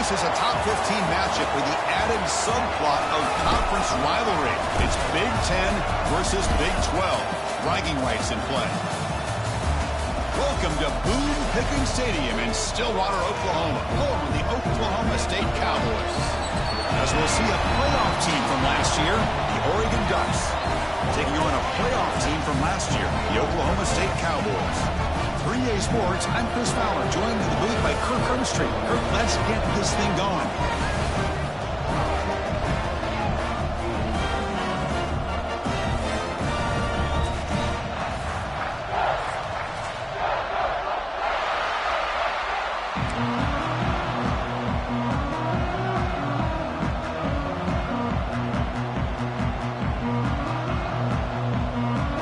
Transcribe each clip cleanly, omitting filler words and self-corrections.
This is a top 15 matchup with the added subplot of conference rivalry. It's Big Ten versus Big 12. Bragging rights in play. Welcome to Boone-Pickens Stadium in Stillwater, Oklahoma, home of the Oklahoma State Cowboys. As we'll see a playoff team from last year, the Oregon Ducks, taking on a playoff team from last year, the Oklahoma State Cowboys. 3A Sports, I'm Chris Fowler, joined in the booth by Kirk Herbstreit. Kirk, let's get this thing going.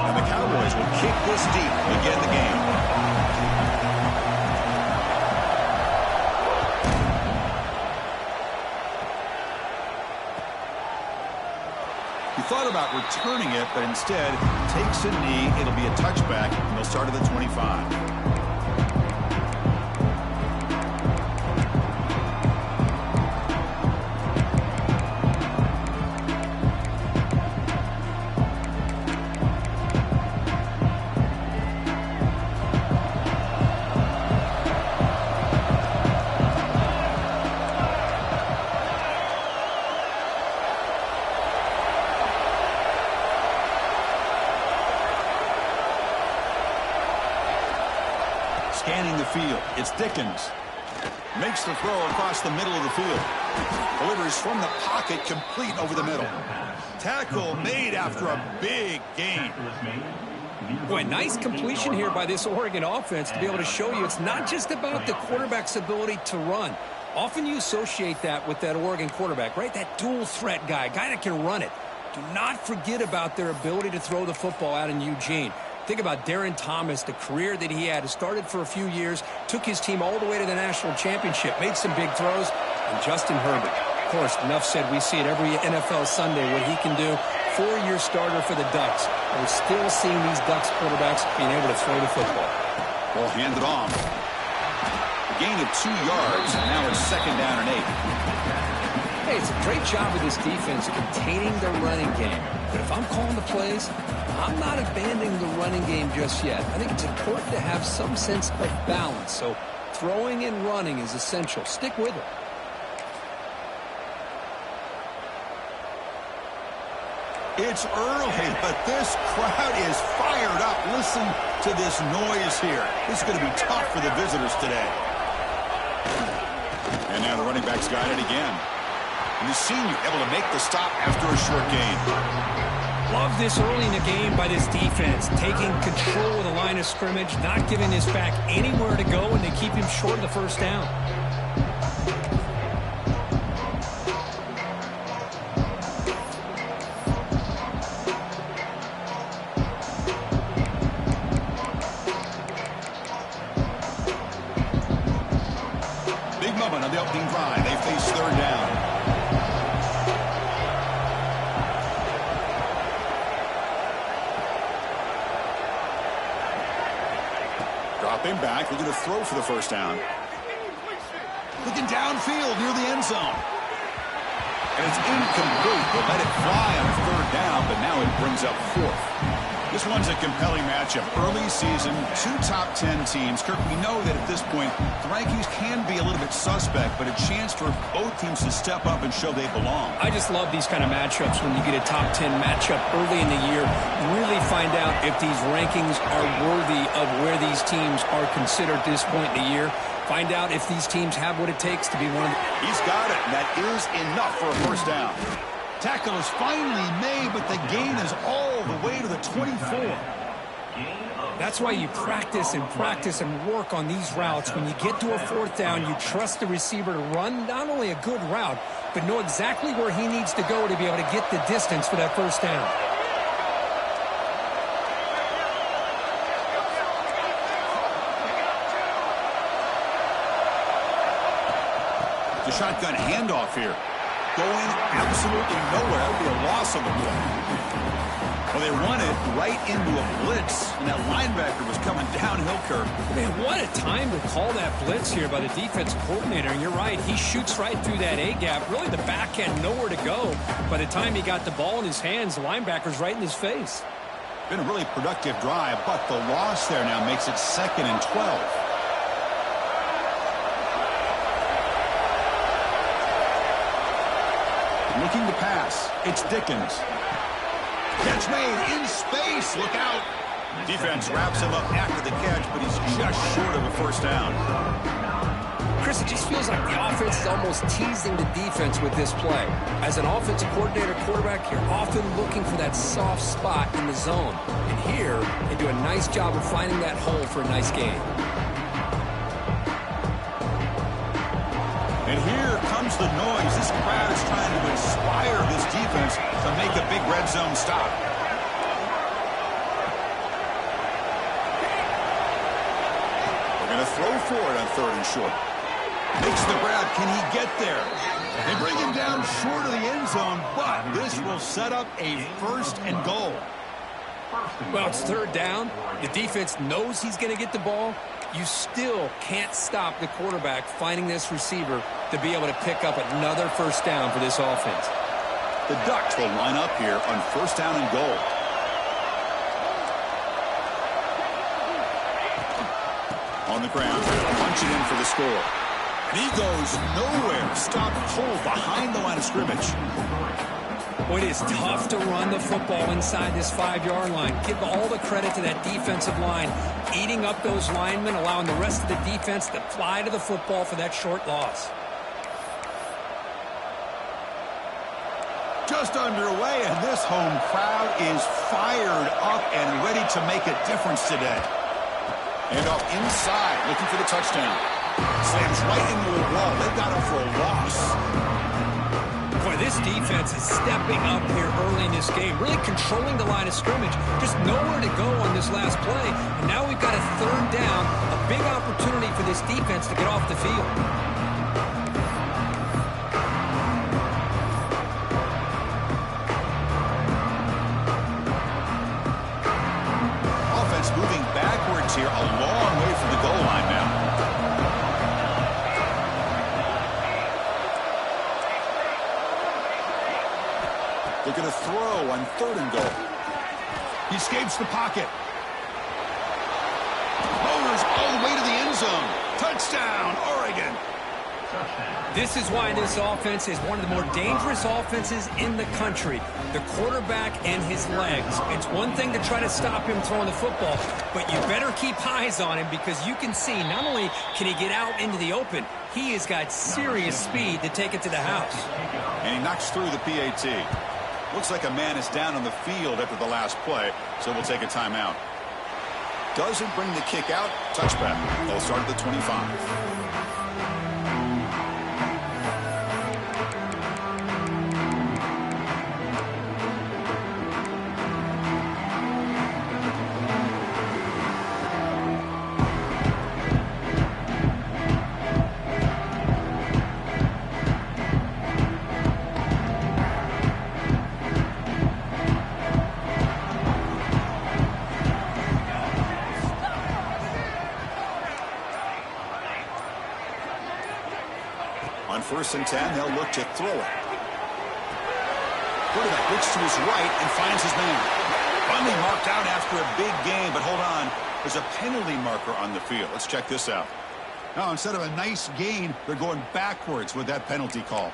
And the Cowboys will kick this deep to begin the game. He thought about returning it, but instead takes a knee. It'll be a touchback, and they'll start at the 25. Scanning the field, it's Dickens. Makes the throw across the middle of the field. Delivers from the pocket, complete over the middle. Tackle made after a big gain. Boy, nice completion here by this Oregon offense to be able to show you it's not just about the quarterback's ability to run. Often you associate that with that Oregon quarterback, right? That dual threat guy that can run it. Do not forget about their ability to throw the football out in Eugene. Think about Darren Thomas, the career that he had. Started for a few years, took his team all the way to the national championship, made some big throws, and Justin Herbert. Of course, enough said, we see it every NFL Sunday what he can do. 4-year starter for the Ducks. And we're still seeing these Ducks quarterbacks being able to throw the football. Ball handed off. Gain of 2 yards, and now it's 2nd down and 8. Hey, it's a great job of this defense containing their running game. But if I'm calling the plays, I'm not abandoning the running game just yet. I think it's important to have some sense of balance. So throwing and running is essential. Stick with it. It's early, but this crowd is fired up. Listen to this noise here. This is going to be tough for the visitors today. And now the running back's got it again. And the senior able to make the stop after a short gain. Love this early in the game by this defense, taking control of the line of scrimmage, not giving this back anywhere to go, and they keep him short of the first down. Big moment on the opening drive. They face 3rd down. Dropping back, looking to throw for the first down. Looking downfield near the end zone. And it's incomplete. They'll let it fly on 3rd down, but now it brings up 4th. This one's a compelling matchup. Early season, 2 top 10 teams. Kirk, we know that at this point, the rankings can be a little bit suspect, but a chance for both teams to step up and show they belong. I just love these kind of matchups when you get a top 10 matchup early in the year. Really find out if these rankings are worthy of where these teams are considered at this point in the year. Find out if these teams have what it takes to be one of the... He's got it, and that is enough for a first down. Tackle is finally made, but the gain is all the way to the 24. That's why you practice and work on these routes. When you get to a 4th down, you trust the receiver to run not only a good route, but know exactly where he needs to go to be able to get the distance for that first down. The shotgun handoff here. going absolutely nowhere. That would be a loss on the play. Well, they run it right into a blitz, and that linebacker was coming downhill, Kirk. Man, what a time to call that blitz here by the defense coordinator. And you're right, he shoots right through that A-gap. Really, the back had nowhere to go. By the time he got the ball in his hands, the linebacker's right in his face. Been a really productive drive, but the loss there now makes it 2nd and 12. Looking to pass. It's Dickens. Catch made in space. Look out. Defense wraps him up after the catch, but he's just short of a first down. Chris, it just feels like the offense is almost teasing the defense with this play. As an offensive coordinator quarterback, you're often looking for that soft spot in the zone. And here, they do a nice job of finding that hole for a nice gain. And here comes the noise. This crowd is trying to inspire this defense to make a big red zone stop. They're going to throw for it on 3rd and short. Makes the grab. Can he get there? They bring him down short of the end zone, but this will set up a 1st and goal. Well, it's 3rd down. The defense knows he's going to get the ball. You still can't stop the quarterback finding this receiver to be able to pick up another 1st down for this offense. The Ducks will line up here on 1st down and goal. On the ground, punching in for the score. And he goes nowhere. Stopped cold behind the line of scrimmage. Boy, it is tough to run the football inside this 5-yard line. Give all the credit to that defensive line, eating up those linemen, allowing the rest of the defense to fly to the football for that short loss. Just underway, and this home crowd is fired up and ready to make a difference today. And off inside, looking for the touchdown. Slams right into the wall. They've got him for a loss. Boy, this defense is stepping up here early in this game, really controlling the line of scrimmage. Just nowhere to go on this last play. And now we've got a 3rd down, a big opportunity for this defense to get off the field. Offense moving backwards here, a long way from the goal line now. They're going to throw on 3rd and goal. He escapes the pocket. Motors all the way to the end zone. Touchdown, Oregon. This is why this offense is one of the more dangerous offenses in the country. The quarterback and his legs. It's one thing to try to stop him throwing the football, but you better keep eyes on him because you can see not only can he get out into the open, he has got serious speed to take it to the house. And he knocks through the PAT. Looks like a man is down on the field after the last play, so we'll take a timeout. Doesn't bring the kick out. Touchback. They'll start at the 25. On 1st and 10, they'll look to throw it. Quarterback looks to his right and finds his man. Finally marked out after a big game, but hold on. There's a penalty marker on the field. Let's check this out. Now, instead of a nice gain, they're going backwards with that penalty call.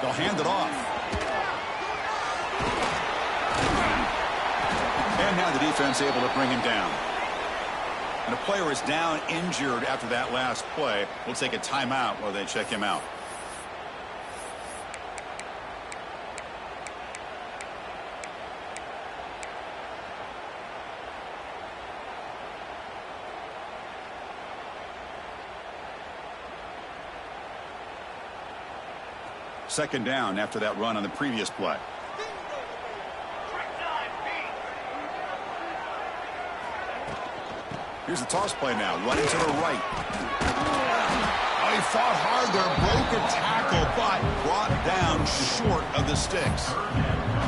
They'll hand it off. And now the defense able to bring him down. And a player is down injured after that last play. We'll take a timeout while they check him out. Second down after that run on the previous play. Here's the toss play now, running to the right. Oh, he fought hard there, broke a tackle, but brought down short of the sticks.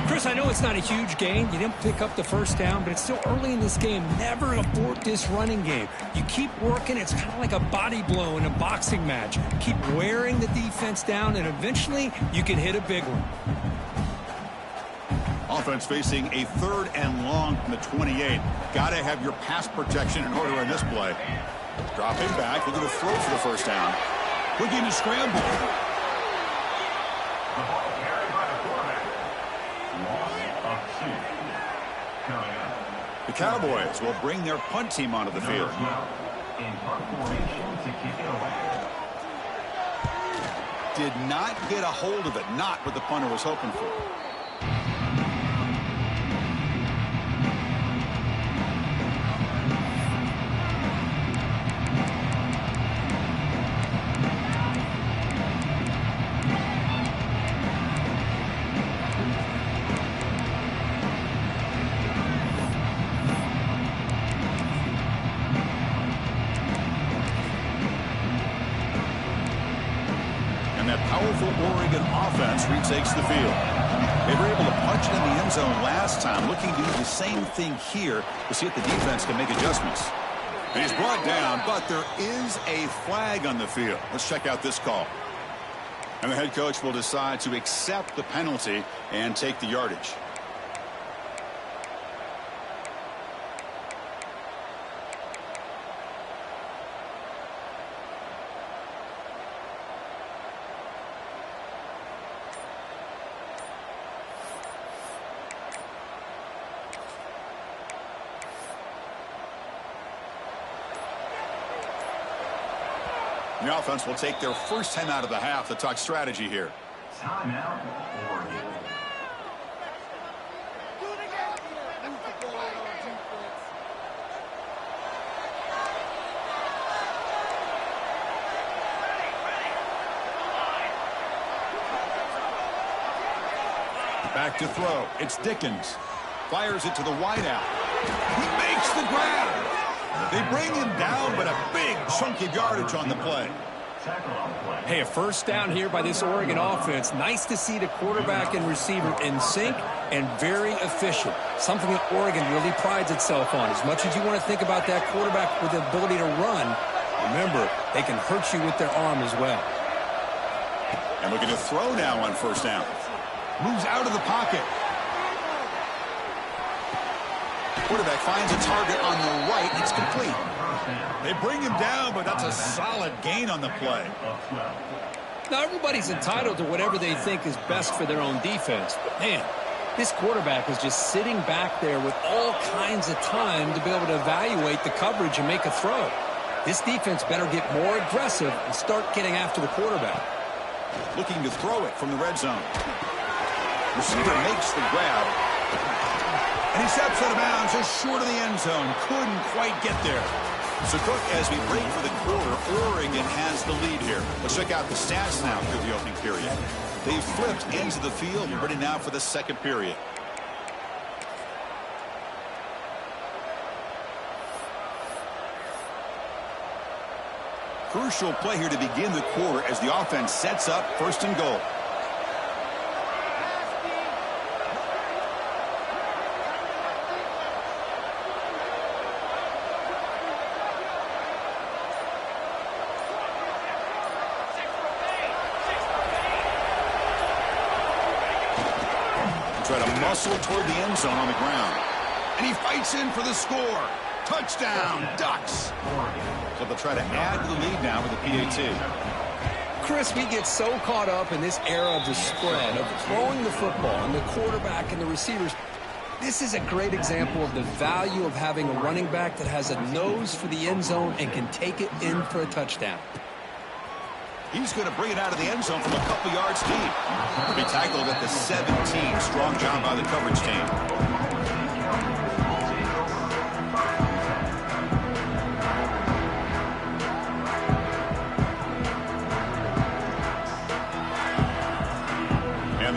Chris, I know it's not a huge gain. You didn't pick up the first down, but it's still early in this game. Never abort this running game. You keep working. It's kind of like a body blow in a boxing match. Keep wearing the defense down, and eventually you can hit a big one. Offense facing a 3rd and long from the 28. Got to have your pass protection in order in this play. Dropping back, looking to throw for the first down. Looking to scramble. The Cowboys will bring their punt team onto the field. Did not get a hold of it. Not what the punter was hoping for. Oregon offense retakes the field. They were able to punch it in the end zone last time, looking to do the same thing here to see if the defense can make adjustments. And he's brought down, but there is a flag on the field. Let's check out this call. And the head coach will decide to accept the penalty and take the yardage. The offense will take their first 10 out of the half to talk strategy here. Timeout, Oregon. Back to throw. It's Dickens. Fires it to the wideout. He makes the grab. They bring him down, but a big chunk of yardage on the play. Hey, a first down here by this Oregon offense. Nice to see the quarterback and receiver in sync and very efficient. Something that Oregon really prides itself on. As much as you want to think about that quarterback with the ability to run, remember, they can hurt you with their arm as well. And looking to throw now on first down. Moves out of the pocket. Quarterback finds a target on the right. It's complete. They bring him down, but that's a solid gain on the play. Now, everybody's entitled to whatever they think is best for their own defense. But, man, this quarterback is just sitting back there with all kinds of time to be able to evaluate the coverage and make a throw. This defense better get more aggressive and start getting after the quarterback. Looking to throw it from the red zone. Receiver makes the grab. And he steps out of bounds just short of the end zone. Couldn't quite get there. So, Cook, as we break for the quarter, Oregon has the lead here. Let's check out the stats now through the opening period. They've flipped into the field and ready now for the second period. Crucial play here to begin the quarter as the offense sets up first and goal. Try to muscle toward the end zone on the ground. And he fights in for the score. Touchdown, Ducks. So they'll try to add to the lead now with the PAT. Chris, we get so caught up in this era of the spread, of throwing the football and the quarterback and the receivers. This is a great example of the value of having a running back that has a nose for the end zone and can take it in for a touchdown. He's going to bring it out of the end zone from a couple yards deep. He'll be tackled at the 17. Strong job by the coverage team.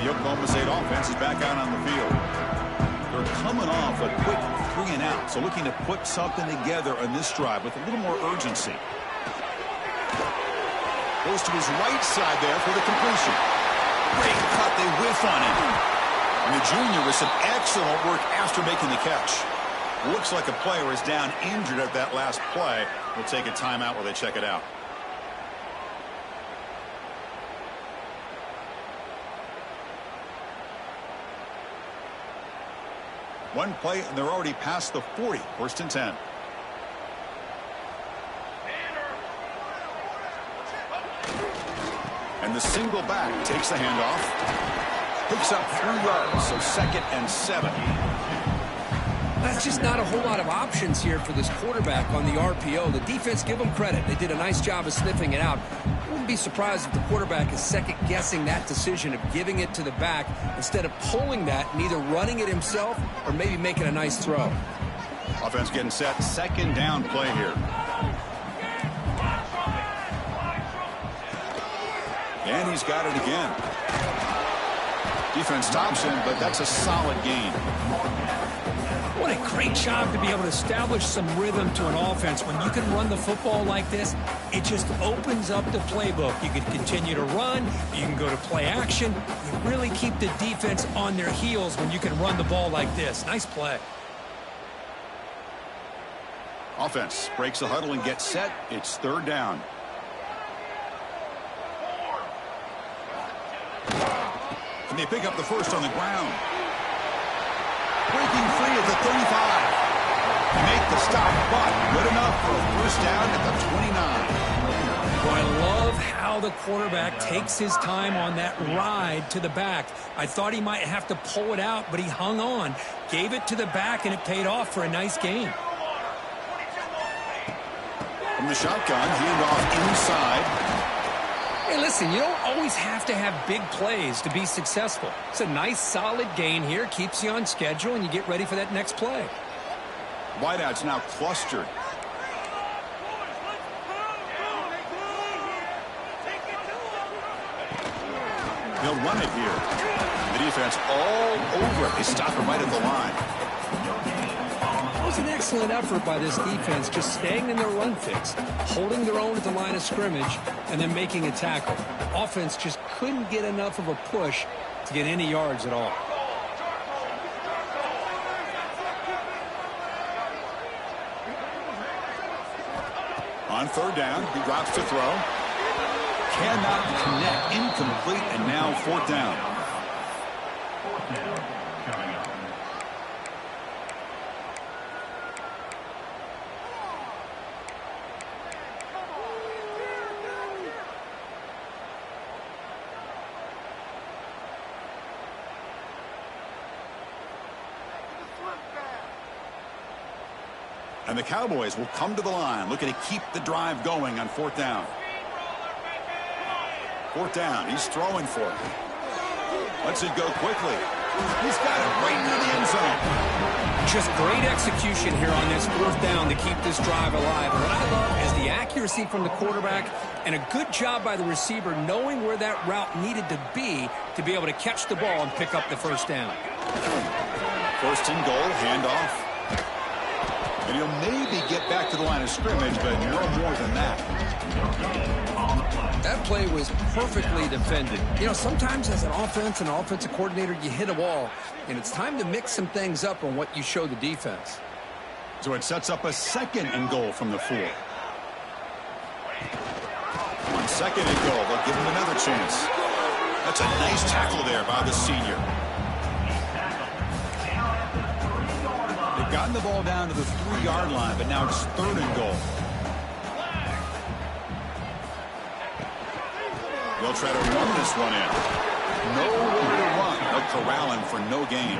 The Oklahoma State offense is back out on the field. They're coming off a quick 3-and-out, so looking to put something together on this drive with a little more urgency. Goes to his right side there for the completion. Great cut, they whiff on him. And the junior with some excellent work after making the catch. Looks like a player is down injured at that last play. We'll take a timeout while they check it out. One play, and they're already past the 40. 1st and 10. And the single back takes the handoff. Picks up 3 yards, so 2nd and 7. That's just not a whole lot of options here for this quarterback on the RPO. The defense, give them credit. They did a nice job of sniffing it out. I wouldn't be surprised if the quarterback is second-guessing that decision of giving it to the back instead of pulling that and either running it himself or maybe making a nice throw. Offense getting set. 2nd down play here. And he's got it again. Defense stops him, but that's a solid gain. What a great job to be able to establish some rhythm to an offense. When you can run the football like this, it just opens up the playbook. You can continue to run. You can go to play action. You really keep the defense on their heels when you can run the ball like this. Nice play. Offense breaks the huddle and gets set. It's 3rd down. And they pick up the first on the ground. Breaking free at the 35. They make the stop, but good enough for a 1st down at the 29. Well, I love how the quarterback takes his time on that ride to the back. I thought he might have to pull it out, but he hung on, gave it to the back, and it paid off for a nice gain. From the shotgun, handoff inside. Hey, listen, you don't always have to have big plays to be successful. It's a nice, solid gain here. Keeps you on schedule, and you get ready for that next play. Wideouts now clustered. They'll run it here. The defense all over it. They stop him right at the line. It was an excellent effort by this defense, just staying in their run fix, holding their own at the line of scrimmage, and then making a tackle. Offense just couldn't get enough of a push to get any yards at all. On 3rd down, he drops to throw. Cannot connect, incomplete, and now 4th down. 4th down coming up. And the Cowboys will come to the line, looking to keep the drive going on 4th down. 4th down, he's throwing for it. Lets it go quickly. He's got it right near the end zone. Just great execution here on this 4th down to keep this drive alive. And what I love is the accuracy from the quarterback and a good job by the receiver knowing where that route needed to be able to catch the ball and pick up the 1st down. 1st and goal, handoff. And he'll maybe get back to the line of scrimmage, but no more than that. That play was perfectly defended. You know, sometimes as an offense and offensive coordinator, you hit a wall, and it's time to mix some things up on what you show the defense. So it sets up a 2nd and goal from the 4. On 2nd and goal, they'll give him another chance. That's a nice tackle there by the senior. They've gotten the ball down to the 3-yard line, but now it's 3rd and goal. They'll try to run this one in. Nowhere to run. They'll corral him for no gain.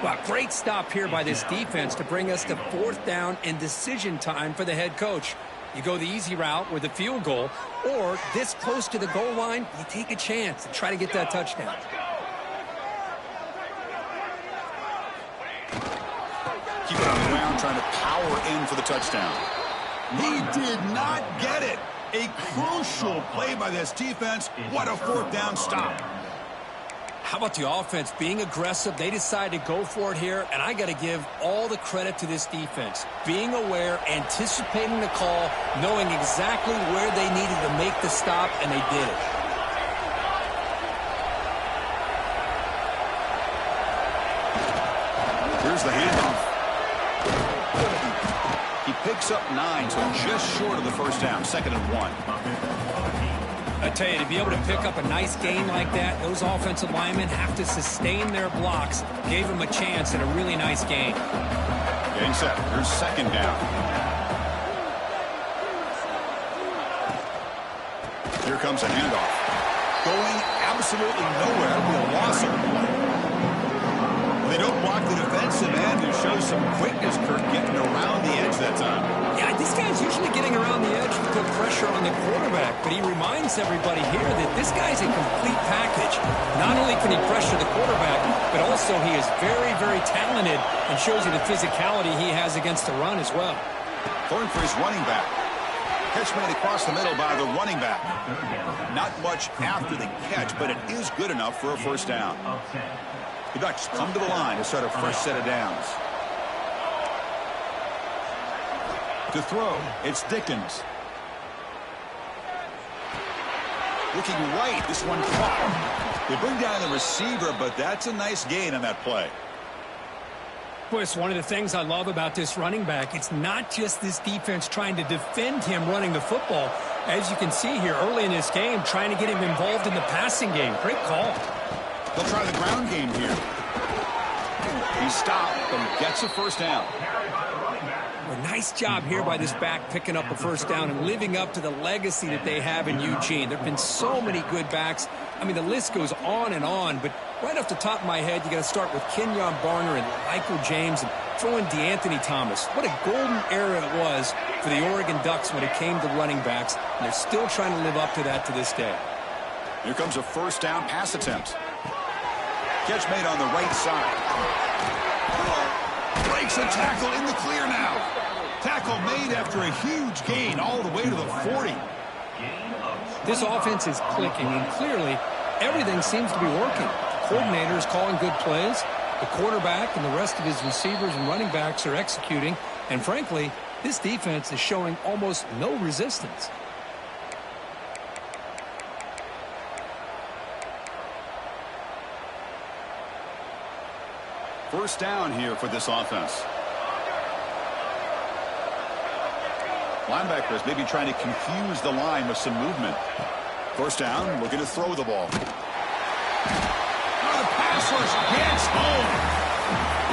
Well, great stop here by this defense to bring us to 4th down and decision time for the head coach. You go the easy route with a field goal, or this close to the goal line, you take a chance and try to get that touchdown. Keep it on the ground, trying to power in for the touchdown. He did not get it. A crucial play by this defense. What a 4th down stop. How about the offense being aggressive? They decided to go for it here, and I got to give all the credit to this defense. Being aware, anticipating the call, knowing exactly where they needed to make the stop, and they did it. Here's the handoff. He picks up 9, so just short of the first down. 2nd and 1. I tell you, to be able to pick up a nice gain like that, those offensive linemen have to sustain their blocks. Gave them a chance and a really nice gain. Getting set. Here's 2nd down. Here comes a handoff. Going absolutely nowhere. That'll be a loss of the play. They don't block the defensive end, who shows some quickness, Kirk, getting around the edge that time. Yeah, this guy's usually getting around the edge to put pressure on the quarterback, but he reminds everybody here that this guy's a complete package. Not only can he pressure the quarterback, but also he is very, very talented and shows you the physicality he has against the run as well. Going for his running back. Catch made across the middle by the running back. Not much after the catch, but it is good enough for a first down. The Ducks come to the line to start a fresh set of downs. To throw, it's Dickens. Looking right, this one caught. They bring down the receiver, but that's a nice gain on that play. Boy, it's one of the things I love about this running back. It's not just this defense trying to defend him running the football. As you can see here early in this game, trying to get him involved in the passing game. Great call. They'll try the ground game here. He stopped and gets a first down. A nice job here by this back picking up a first down and living up to the legacy that they have in Eugene. There have been so many good backs. I mean, the list goes on and on, but right off the top of my head, you got to start with Kenyon Barner and Michael James and throw in DeAnthony Thomas. What a golden era it was for the Oregon Ducks when it came to running backs, and they're still trying to live up to that to this day. Here comes a first down pass attempt. Catch made on the right side. Breaks a tackle in the clear now. Tackle made after a huge gain all the way to the 40. This offense is clicking, and clearly everything seems to be working. The coordinator is calling good plays. The quarterback and the rest of his receivers and running backs are executing. And frankly, this defense is showing almost no resistance. First down here for this offense. Linebackers maybe trying to confuse the line with some movement. First down, looking to throw the ball. The pass rush gets home.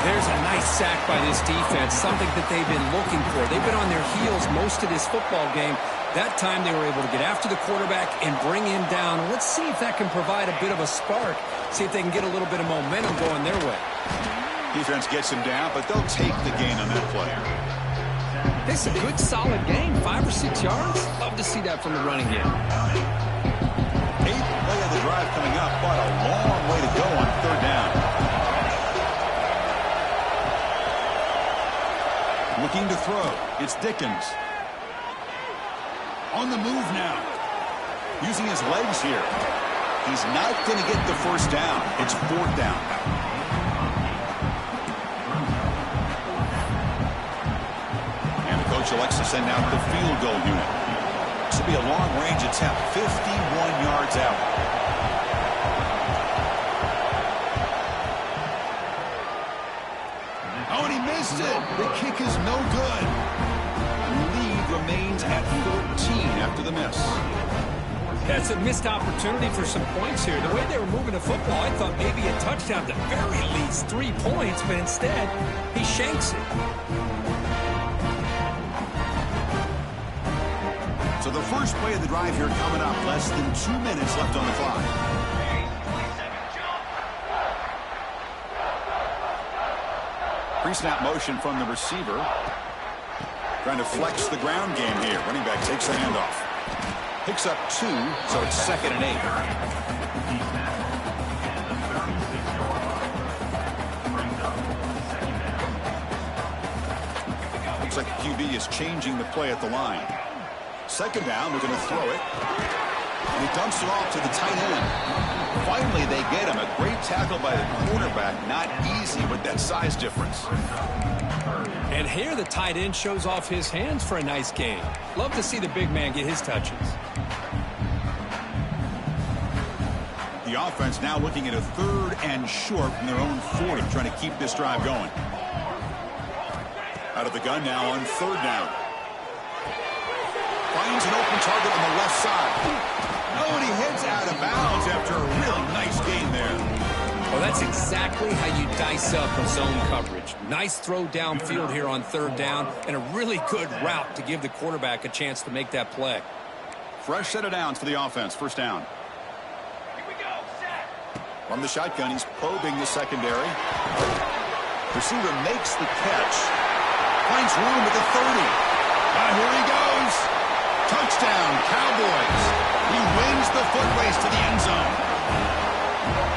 There's a nice sack by this defense, something that they've been looking for. They've been on their heels most of this football game. That time they were able to get after the quarterback and bring him down. Let's see if that can provide a bit of a spark. See if they can get a little bit of momentum going their way. Defense gets him down, but they'll take the gain on that play. It's a good, solid gain. 5 or 6 yards. Love to see that from the running game. 8th play of the drive coming up, but a long way to go on 3rd down. Looking to throw. It's Dickens. On the move now. Using his legs here. He's not going to get the first down. It's 4th down. And the coach elects to send out the field goal unit. This will be a long-range attempt. 51 yards out. Oh, and he missed it. The kick is no good. Lead remains at 14 after the miss. That's a missed opportunity for some points here. The way they were moving the football, I thought maybe a touchdown, at the very least 3 points, but instead, he shanks it. So the first play of the drive here coming up. Less than 2 minutes left on the clock. Pre-snap motion from the receiver. Trying to flex the ground game here. Running back takes the handoff. Picks up 2, so it's 2nd and 8. Looks like the QB is changing the play at the line. 2nd down, we're going to throw it. And he dumps it off to the tight end. Finally, they get him. A great tackle by the quarterback. Not easy with that size difference. And here the tight end shows off his hands for a nice gain. Love to see the big man get his touches. The offense now looking at a 3rd and short from their own 40, trying to keep this drive going. Out of the gun now on 3rd down. Finds an open target on the left side. Oh, and he heads out of bounds after a really nice gain there. Well, that's exactly how you dice up a zone coverage. Nice throw downfield here on 3rd down, and a really good route to give the quarterback a chance to make that play. Fresh set of downs for the offense. 1st down. From the shotgun, he's probing the secondary. Receiver makes the catch. Finds room at the 30. Here he goes. Touchdown, Cowboys. He wins the foot race to the end zone.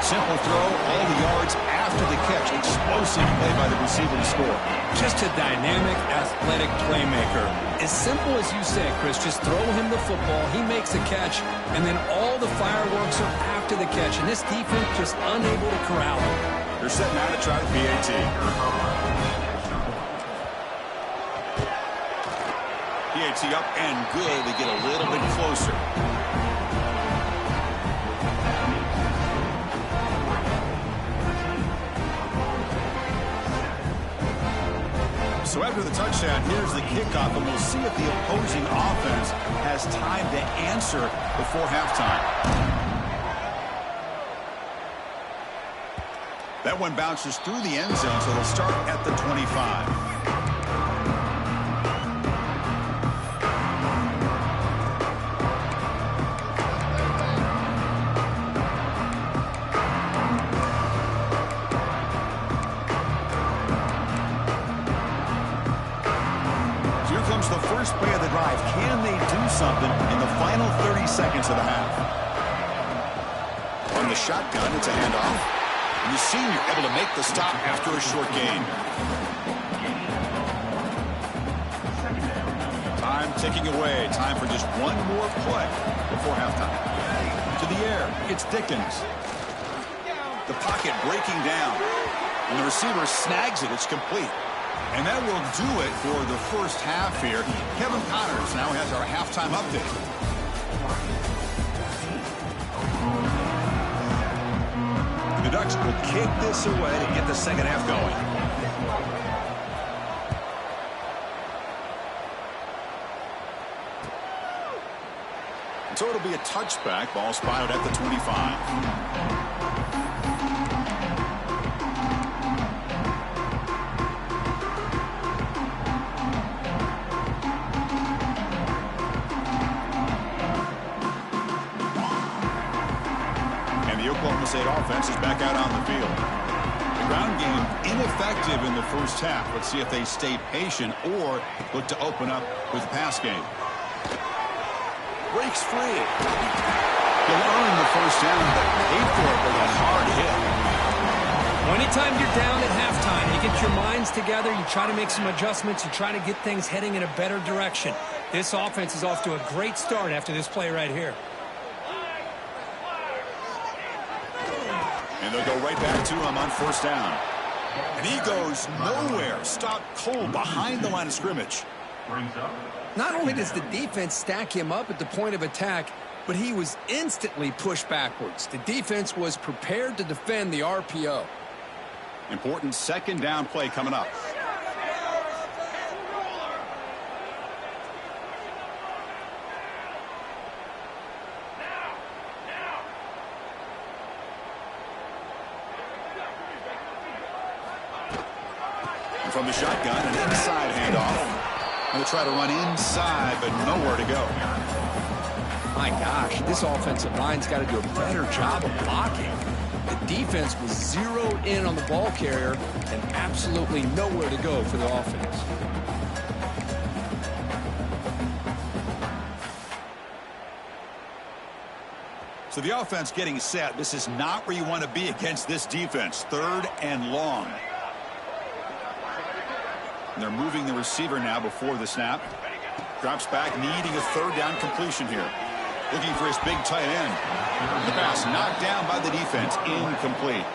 Simple throw, all the yards after the catch. Explosive play by the receiver to score. Just a dynamic, athletic playmaker. As simple as you say, Chris, just throw him the football, he makes a catch, and then all the fireworks are after the catch. And this defense just unable to corral him. They're set now to try the PAT. PAT up and good. They get a little bit closer. So after the touchdown, here's the kickoff, and we'll see if the opposing offense has time to answer before halftime. That one bounces through the end zone, so they'll start at the 25. The first play of the drive. Can they do something in the final 30 seconds of the half? On the shotgun, it's a handoff. And the senior able to make the stop after a short gain. Time ticking away. Time for just one more play before halftime. To the air, it's Dickens. The pocket breaking down. And the receiver snags it. It's complete. And that will do it for the first half here. Kevin Connors now has our halftime update. The Ducks will kick this away to get the second half going. And so it'll be a touchback. Ball spotted at the 25. Oklahoma State offense is back out on the field. The ground game ineffective in the first half. Let's see if they stay patient or look to open up with the pass game. Breaks free. He'll earn the first down, but paid for it with a hard hit. Anytime you're down at halftime, you get your minds together, you try to make some adjustments, you try to get things heading in a better direction. This offense is off to a great start after this play right here. And they'll go right back to him on 1st down. And he goes nowhere. Stopped cold behind the line of scrimmage. Not only does the defense stack him up at the point of attack, but he was instantly pushed backwards. The defense was prepared to defend the RPO. Important 2nd down play coming up. From the shotgun, an inside handoff. And they'll try to run inside, but nowhere to go. My gosh, this offensive line's got to do a better job of blocking. The defense was zeroed in on the ball carrier and absolutely nowhere to go for the offense. So the offense getting set. This is not where you want to be against this defense. 3rd and long. And they're moving the receiver now before the snap. Drops back, needing a 3rd down completion here. Looking for his big tight end. The pass knocked down by the defense. Incomplete.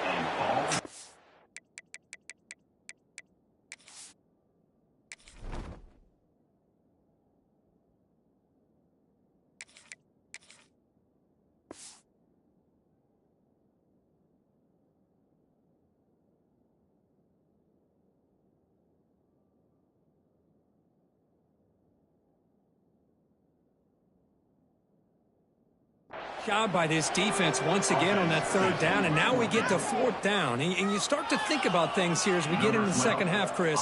Job by this defense once again on that third down, and now we get to fourth down. And you start to think about things here as we get into the second half, Chris.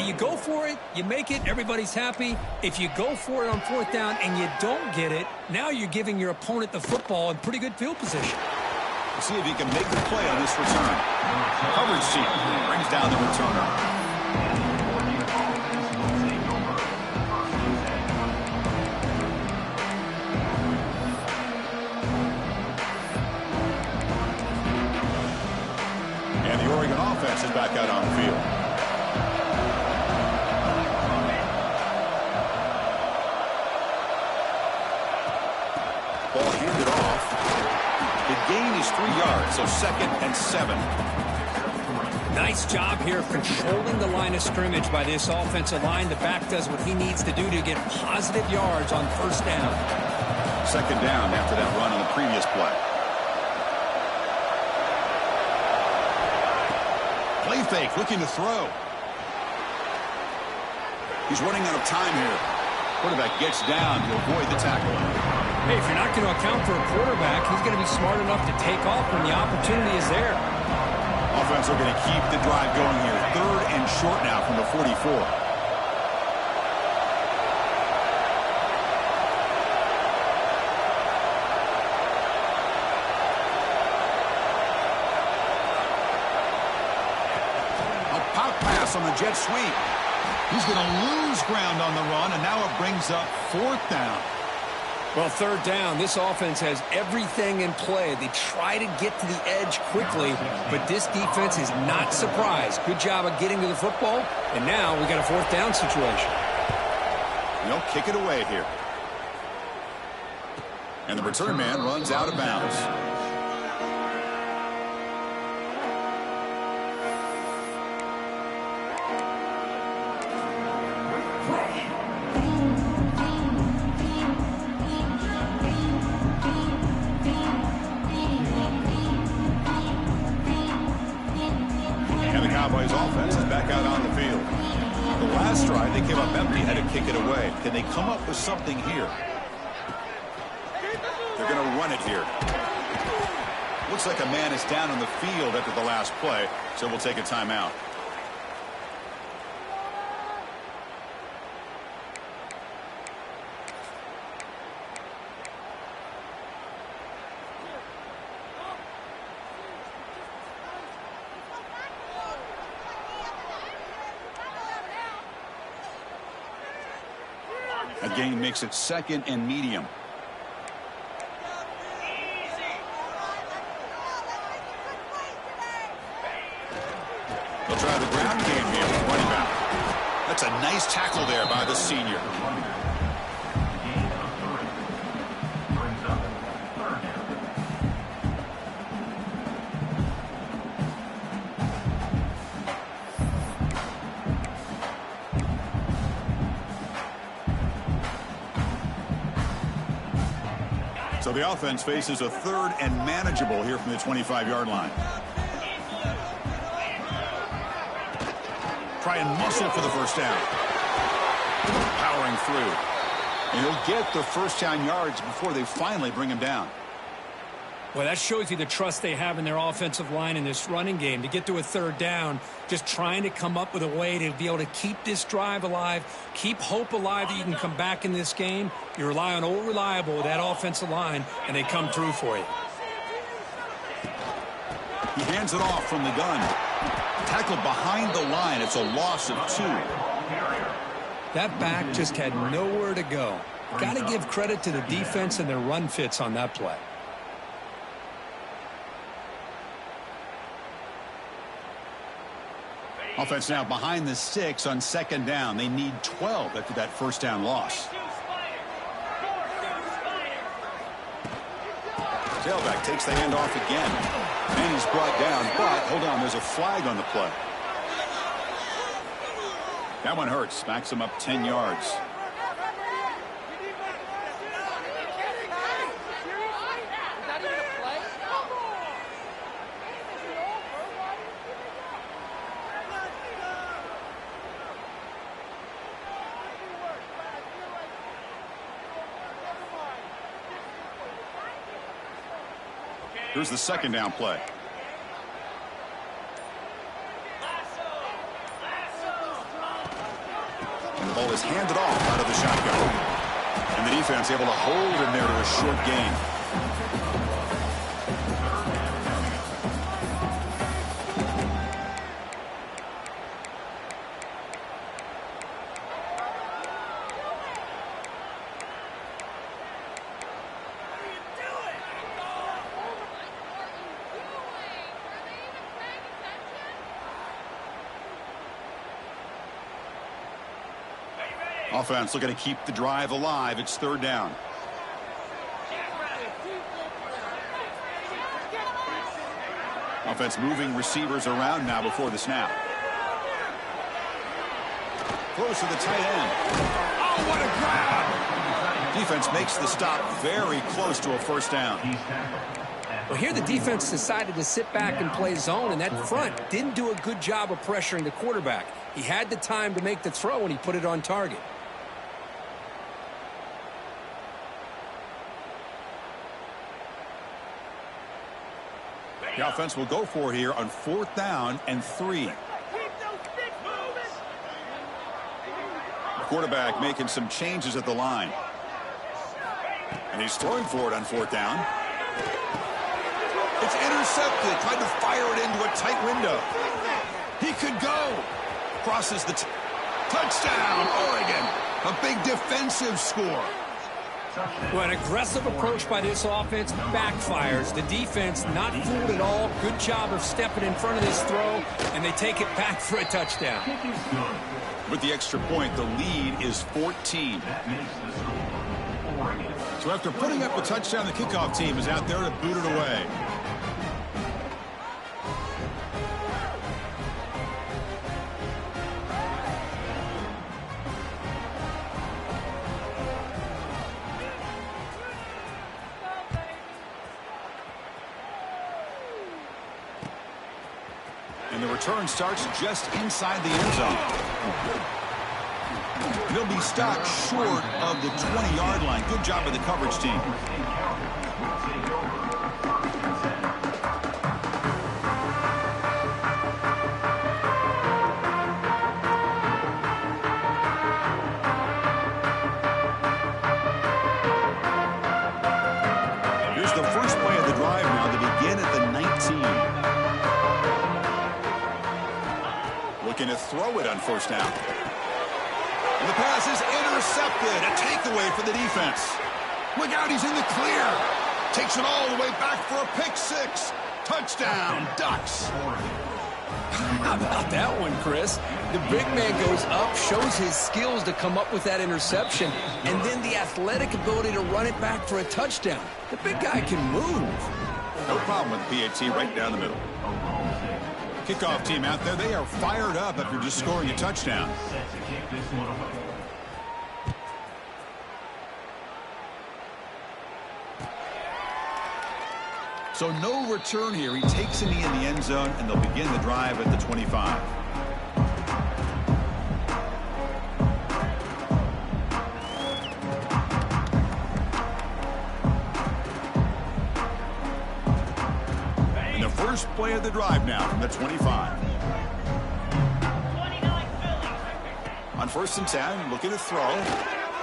You go for it, you make it, everybody's happy. If you go for it on fourth down and you don't get it, now you're giving your opponent the football in pretty good field position. We'll see if he can make the play on this return. Coverage team brings down the returner. Oregon offense is back out on the field. Ball handed off. The gain is 3 yards, so 2nd and 7. Nice job here of controlling the line of scrimmage by this offensive line. The back does what he needs to do to get positive yards on first down. 2nd down after that run on the previous play. Play fake, looking to throw. He's running out of time here. Quarterback gets down to avoid the tackle. Hey, if you're not going to account for a quarterback, he's going to be smart enough to take off when the opportunity is there. Offense are going to keep the drive going here. 3rd and short now from the 44. On the jet sweep. He's going to lose ground on the run, and now it brings up 4th down. Well, 3rd down, this offense has everything in play. They try to get to the edge quickly, but this defense is not surprised. Good job of getting to the football, and now we got a 4th down situation. They'll kick it away here. And the return man runs out of bounds. Cowboys offense is back out on the field. The last drive, they came up empty, had to kick it away. Can they come up with something here? They're going to run it here. Looks like a man is down on the field after the last play, so we'll take a timeout. A gain makes it 2nd and medium. They'll try the ground game here with running back. That's a nice tackle there by the senior. So the offense faces a 3rd and manageable here from the 25-yard line. Try and muscle for the first down. Powering through. And he'll get the first down yards before they finally bring him down. Well, that shows you the trust they have in their offensive line in this running game. To get to a 3rd down, just trying to come up with a way to be able to keep this drive alive, keep hope alive that you can come back in this game. You rely on Old Reliable with that offensive line, and they come through for you. He hands it off from the gun. Tackled behind the line. It's a loss of 2. That back just had nowhere to go. Got to give credit to the defense and their run fits on that play. Offense now behind the 6 on 2nd down. They need 12 after that first down loss. Tailback takes the handoff again. And he's brought down, but hold on, there's a flag on the play. That one hurts. Backs him up 10 yards. Here's the second down play. And the ball is handed off out of the shotgun. And the defense able to hold him there to a short gain. Offense looking to keep the drive alive. It's third down. Offense moving receivers around now before the snap. Close to the tight end. Oh, what a grab! Defense makes the stop very close to a first down. Well, here the defense decided to sit back and play zone, and that front didn't do a good job of pressuring the quarterback. He had the time to make the throw, and he put it on target. The offense will go for it here on 4th down and 3. The quarterback making some changes at the line. And he's throwing for it on 4th down. It's intercepted. Tried to fire it into a tight window. He could go. Crosses the touchdown, Oregon. A big defensive score. Well, an aggressive approach by this offense backfires. The defense not fooled at all. Good job of stepping in front of this throw, and they take it back for a touchdown. With the extra point, the lead is 14. So after putting up a touchdown, the kickoff team is out there to boot it away. And the return starts just inside the end zone. They'll be stopped short of the 20-yard line. Good job by the coverage team. Here's the first play of the drive now to begin at the 19. Looking to throw it on first down. And the pass is intercepted. A takeaway for the defense. Look out, he's in the clear. Takes it all the way back for a pick six. Touchdown, Ducks. How about that one, Chris? The big man goes up, shows his skills to come up with that interception, and then the athletic ability to run it back for a touchdown. The big guy can move. No problem with the PAT right down the middle. Kickoff team out there, they are fired up after just scoring a touchdown. So no return here. He takes a knee in the end zone, and they'll begin the drive at the 25. First play of the drive now from the 25. On 1st and 10, looking to throw.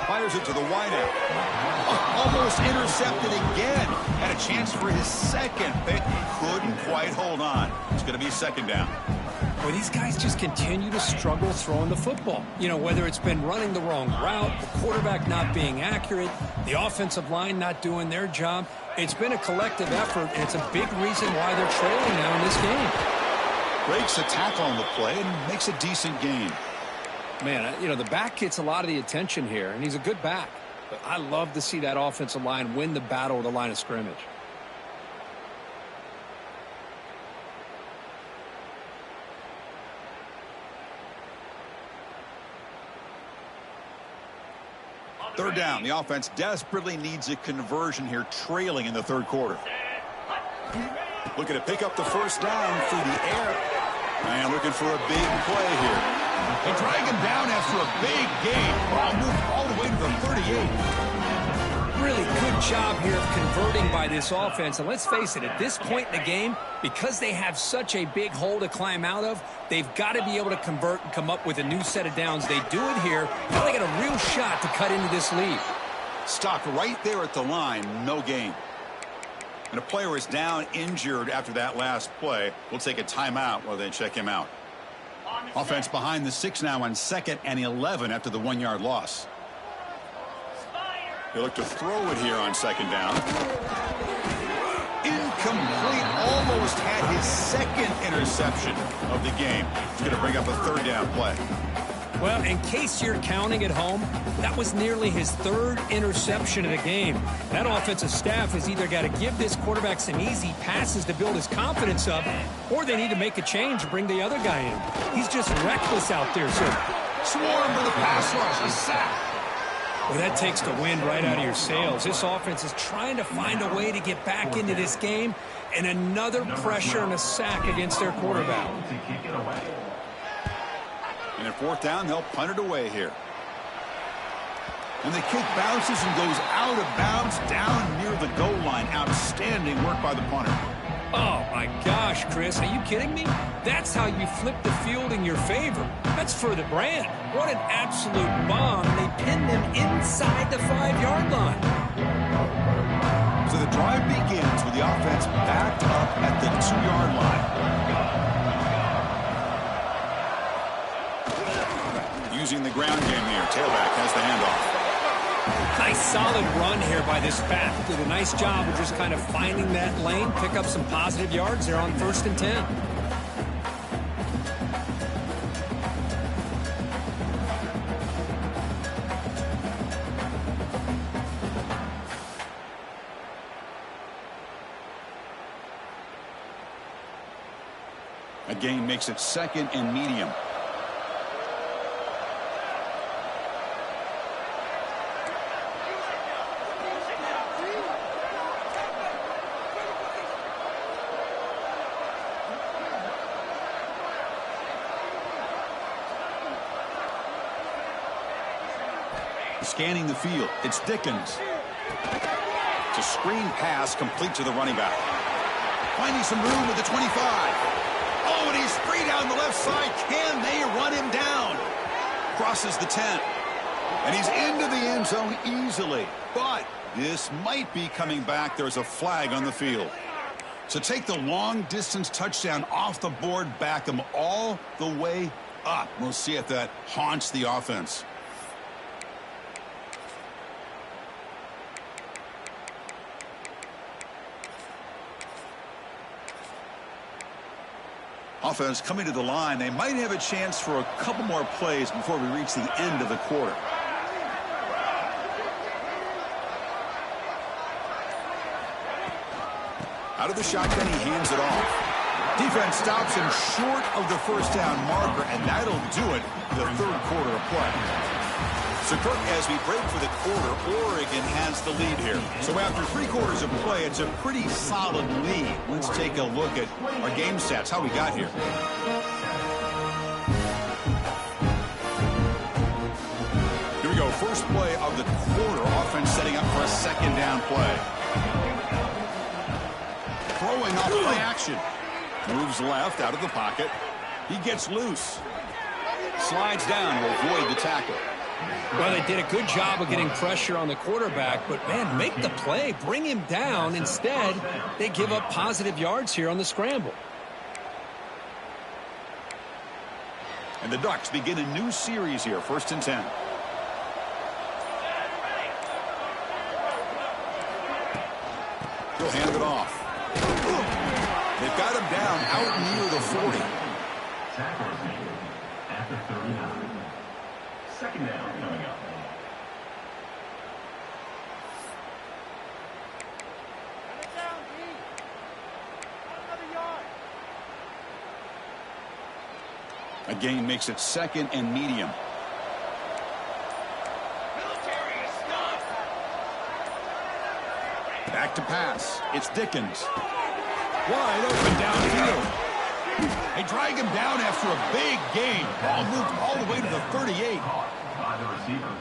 Fires it to the wideout. Almost intercepted again. Had a chance for his second, but couldn't quite hold on. It's going to be second down. Well, these guys just continue to struggle throwing the football. You know, whether it's been running the wrong route, the quarterback not being accurate, the offensive line not doing their job. It's been a collective effort, and it's a big reason why they're trailing now in this game. Breaks a tackle on the play and makes a decent gain. Man, you know, the back gets a lot of the attention here, and he's a good back. But I love to see that offensive line win the battle of the line of scrimmage. Third down. The offense desperately needs a conversion here, trailing in the third quarter. Looking to pick up the first down through the air. And looking for a big play here. They drag him down after a big gain. Ball moved all the way to the 38. Really good job here of converting by this offense. And let's face it, at this point in the game, because they have such a big hole to climb out of, they've got to be able to convert and come up with a new set of downs. They do it here. Now they got a real shot to cut into this lead. Stopped right there at the line. No gain. And a player is down injured after that last play. We'll take a timeout while they check him out. Offense behind the 6 now on 2nd and 11 after the 1-yard loss. They look to throw it here on 2nd down. Incomplete. Almost had his 2nd interception of the game. He's going to bring up a 3rd down play. Well, in case you're counting at home, that was nearly his 3rd interception of the game. That offensive staff has either got to give this quarterback some easy passes to build his confidence up, or they need to make a change and bring the other guy in. He's just reckless out there, so. Swarm for the pass rush. A sack. Well, that takes the wind right out of your sails. This offense is trying to find a way to get back into this game, and another pressure and a sack against their quarterback. And at 4th down, they'll punt it away here. And the kick bounces and goes out of bounds down near the goal line. Outstanding work by the punter. Oh, my gosh, Chris. Are you kidding me? That's how you flip the field in your favor. That's for the brand. What an absolute bomb. They pinned him inside the 5-yard line. So the drive begins with the offense backed up at the 2-yard line. Using the ground game here. Tailback has the handoff. Nice solid run here by this back. Did a nice job of just kind of finding that lane, pick up some positive yards there on 1st and 10. A gain makes it 2nd and medium. Scanning the field. It's Dickens. It's a screen pass complete to the running back. Finding some room with the 25. Oh, and he's free down the left side. Can they run him down? Crosses the 10. And he's into the end zone easily. But this might be coming back. There's a flag on the field. So take the long-distance touchdown off the board, back him all the way up. We'll see if that haunts the offense. Offense coming to the line. They might have a chance for a couple more plays before we reach the end of the quarter. Out of the shotgun, he hands it off. Defense stops him short of the 1st down marker, and that'll do it the 3rd quarter of play. So, Kirk, as we break for the quarter, Oregon has the lead here. So after 3 quarters of play, it's a pretty solid lead. Let's take a look at our game stats, how we got here. Here we go, first play of the quarter. Offense setting up for a 2nd down play. Throwing off play action. Moves left out of the pocket. He gets loose. Slides down to avoid the tackle. Well, they did a good job of getting pressure on the quarterback, but, man, make the play. Bring him down. Instead, they give up positive yards here on the scramble. And the Ducks begin a new series here, 1st and 10. He'll hand it off. They've got him down out near the 40. At the 39. 2nd down coming up. A gain makes it 2nd and medium. Military is to pass. It's Dickens. Wide open downfield. They drag him down after a big gain. Ball moved all the way to the 38.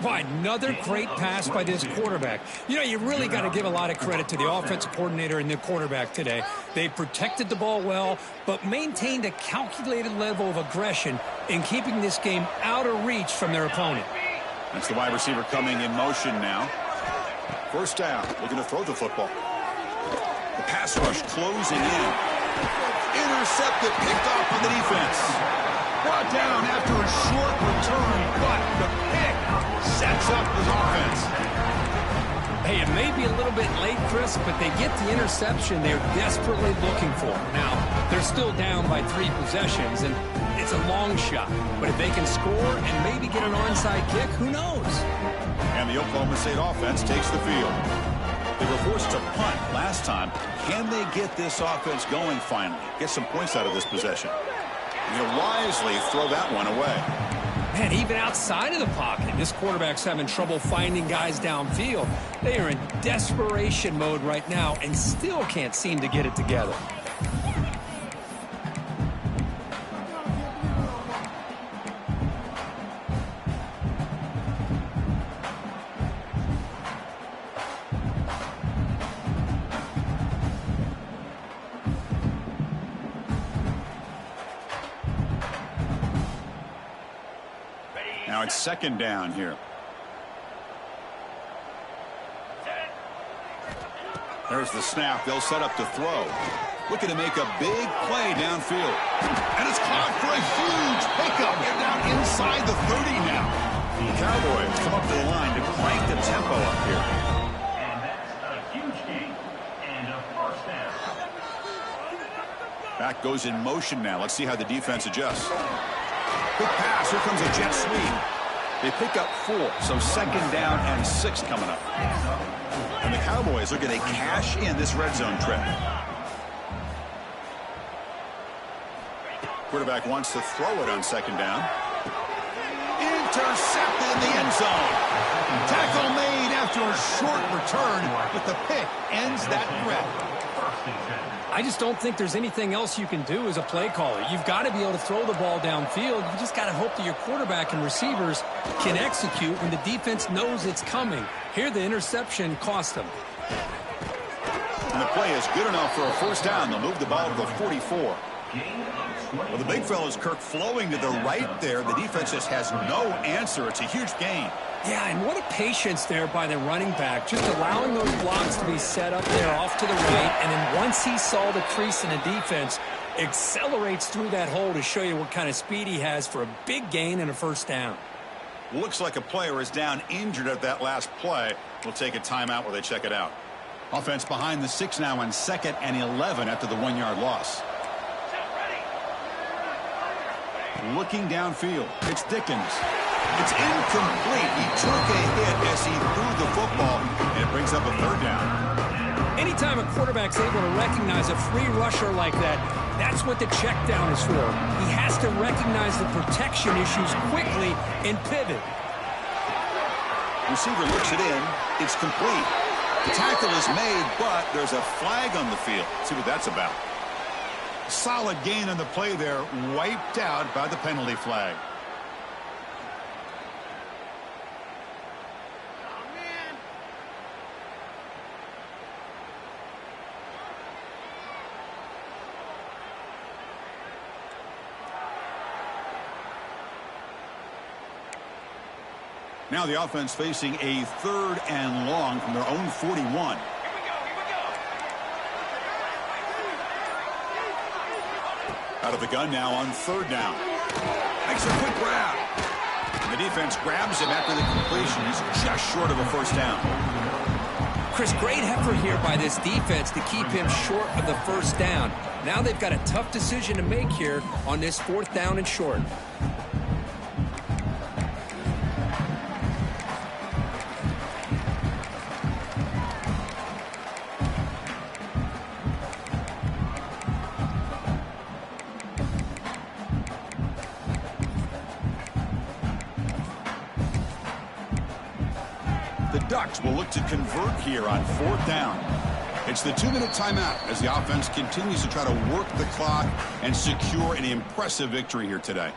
Why, another great pass by this quarterback. You know, you really got to give a lot of credit to the offensive coordinator and the quarterback today. They protected the ball well, but maintained a calculated level of aggression in keeping this game out of reach from their opponent. That's the wide receiver coming in motion now. First down, looking to throw the football. The pass rush closing in. Intercepted, picked off on the defense. Brought down after a short return, but the pick sets up his offense. Hey, it may be a little bit late, Chris, but they get the interception they're desperately looking for. Now, they're still down by 3 possessions, and it's a long shot. But if they can score and maybe get an onside kick, who knows? And the Oklahoma State offense takes the field. They were forced to punt last time. Can they get this offense going finally? Get some points out of this possession. And they'll wisely throw that one away. Man, even outside of the pocket, this quarterback's having trouble finding guys downfield. They are in desperation mode right now and still can't seem to get it together. Now it's second down here. There's the snap. They'll set up to throw. Looking to make a big play downfield. And it's caught for a huge pickup. They're down inside the 30 now. The Cowboys come up to the line to crank the tempo up here. And that's a huge gain. And a first down. Back goes in motion now. Let's see how the defense adjusts. Quick pass. Here comes a jet sweep. They pick up 4, so second down and 6 coming up. And the Cowboys are going to cash in this red zone trip. Quarterback wants to throw it on second down. Intercepted in the end zone. Tackle made after a short return, but the pick ends that threat. I just don't think there's anything else you can do as a play caller. You've got to be able to throw the ball downfield. You just got to hope that your quarterback and receivers can execute when the defense knows it's coming. Here, the interception cost them. And the play is good enough for a first down. They'll move the ball to the 44. Well, the big fella's Kirk flowing to the right there. The defense just has no answer. It's a huge gain. Yeah, and what a patience there by the running back, just allowing those blocks to be set up there off to the right, and then once he saw the crease in the defense, accelerates through that hole to show you what kind of speed he has for a big gain and a first down. Looks like a player is down injured at that last play. We'll take a timeout while they check it out. Offense behind the 6 now on 2nd and 11 after the 1-yard loss. Looking downfield, it's Dickens. It's incomplete. He took a hit as he threw the football, and it brings up a third down. Anytime a quarterback's able to recognize a free rusher like that, that's what the check down is for. He has to recognize the protection issues quickly and pivot. Receiver looks it in. It's complete. The tackle is made, but there's a flag on the field. Let's see what that's about. Solid gain on the play there, wiped out by the penalty flag. Now the offense facing a 3rd and long from their own 41. Out of the gun now on 3rd down. Makes a quick grab. And the defense grabs him after the completion. He's just short of a first down. Chris, great effort here by this defense to keep him short of the first down. Now they've got a tough decision to make here on this 4th down and short. The Ducks will look to convert here on 4th down. It's the 2-minute timeout as the offense continues to try to work the clock and secure an impressive victory here today.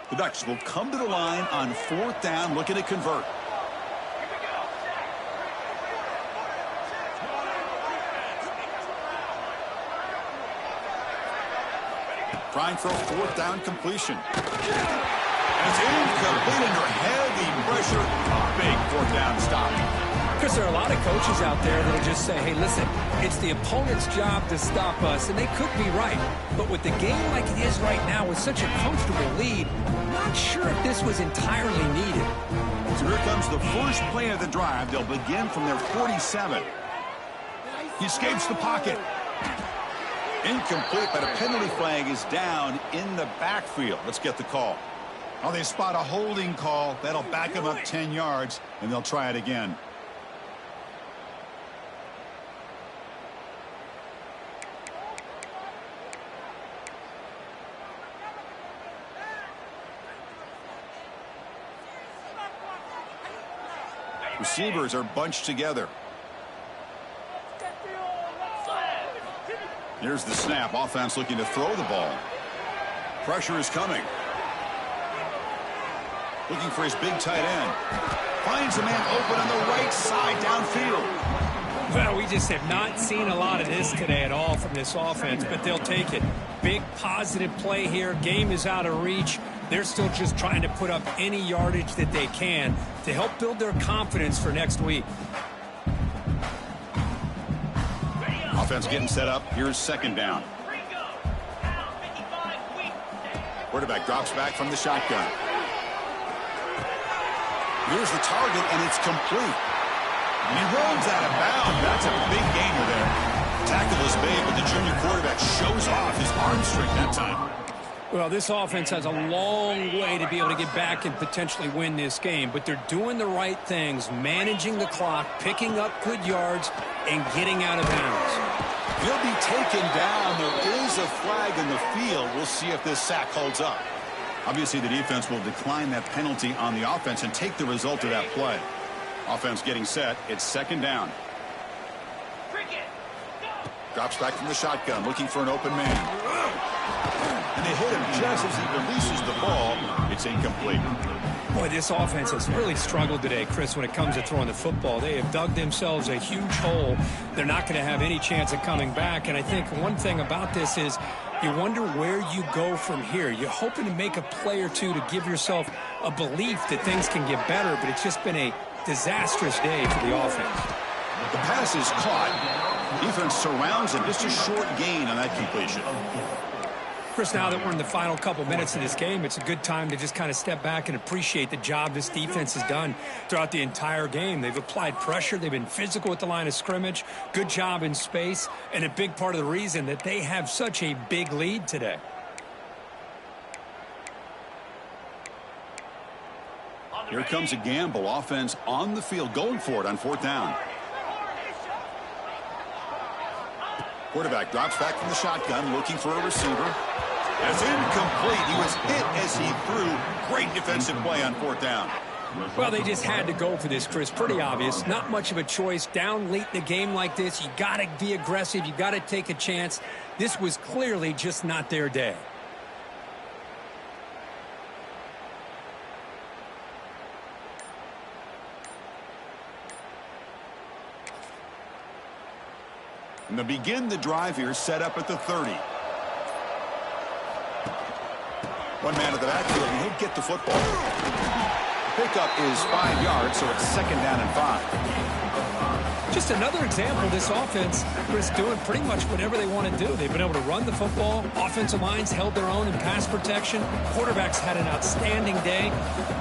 The Ducks will come to the line on 4th down, looking to convert. Trying for a 4th down completion. And it's incomplete under heavy pressure. A big 4th down stop. Because there are a lot of coaches out there that will just say, hey, listen, it's the opponent's job to stop us, and they could be right. But with the game like it is right now with such a comfortable lead, I'm not sure if this was entirely needed. So here comes the first play of the drive. They'll begin from their 47. He escapes the pocket. Incomplete, but a penalty flag is down in the backfield. Let's get the call. Oh, they spot a holding call. That'll back them up 10 yards, and they'll try it again. Receivers are bunched together. Here's the snap. Offense looking to throw the ball. Pressure is coming. Looking for his big tight end. Finds a man open on the right side downfield. Well, we just have not seen a lot of this today at all from this offense, but they'll take it. Big positive play here. Game is out of reach. They're still just trying to put up any yardage that they can to help build their confidence for next week. Offense getting set up. Here's 2nd down. Quarterback drops back from the shotgun. Here's the target, and it's complete. And he runs out of bounds. That's a big gainer there. Tackle is made, but the junior quarterback shows off his arm strength that time. Well, this offense has a long way to be able to get back and potentially win this game, but they're doing the right things, managing the clock, picking up good yards, and getting out of bounds. He'll be taken down. There is a flag in the field. We'll see if this sack holds up. Obviously, the defense will decline that penalty on the offense and take the result of that play. Offense getting set. It's 2nd down. Drops back from the shotgun, looking for an open man. And they hit him just as he releases the ball. It's incomplete. Boy, this offense has really struggled today, Chris, when it comes to throwing the football. They have dug themselves a huge hole. They're not going to have any chance of coming back. And I think one thing about this is you wonder where you go from here. You're hoping to make a play or two to give yourself a belief that things can get better, but it's just been a disastrous day for the offense. The pass is caught. Defense surrounds him. Just a short gain on that completion. Chris, now that we're in the final couple minutes of this game, it's a good time to just kind of step back and appreciate the job this defense has done throughout the entire game. They've applied pressure. They've been physical at the line of scrimmage. Good job in space, and a big part of the reason that they have such a big lead today. Here comes a gamble. Offense on the field, going for it on 4th down. Quarterback drops back from the shotgun, looking for a receiver. That's incomplete. He was hit as he threw. Great defensive play on 4th down. Well, they just had to go for this, Chris. Pretty obvious. Not much of a choice. Down late in the game like this, you got to be aggressive. You got to take a chance. This was clearly just not their day. And they'll begin the drive here, set up at the 30. One man at the backfield, and he'll get the football. Pickup is 5 yards, so it's 2nd down and 5. Just another example of this offense is doing pretty much whatever they want to do. They've been able to run the football. Offensive lines held their own in pass protection. Quarterbacks had an outstanding day.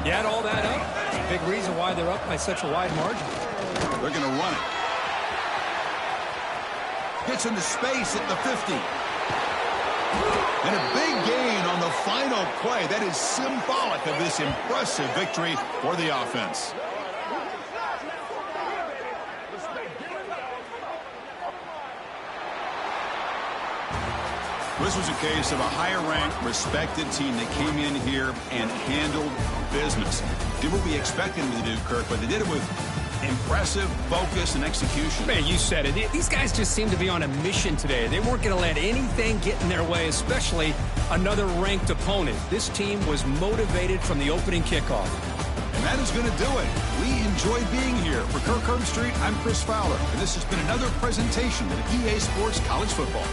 You add all that up, big reason why they're up by such a wide margin. They're going to run it. Gets into space at the 50. And a big gain on the final play. That is symbolic of this impressive victory for the offense. This was a case of a higher-ranked, respected team that came in here and handled business. Did what we expected them to do, Kirk, but they did it with impressive focus and execution. Man, you said it. These guys just seem to be on a mission today. They weren't going to let anything get in their way, especially another ranked opponent. This team was motivated from the opening kickoff. And that is going to do it. We enjoyed being here. For Kirk Herbstreit, I'm Chris Fowler, and this has been another presentation of EA Sports College Football.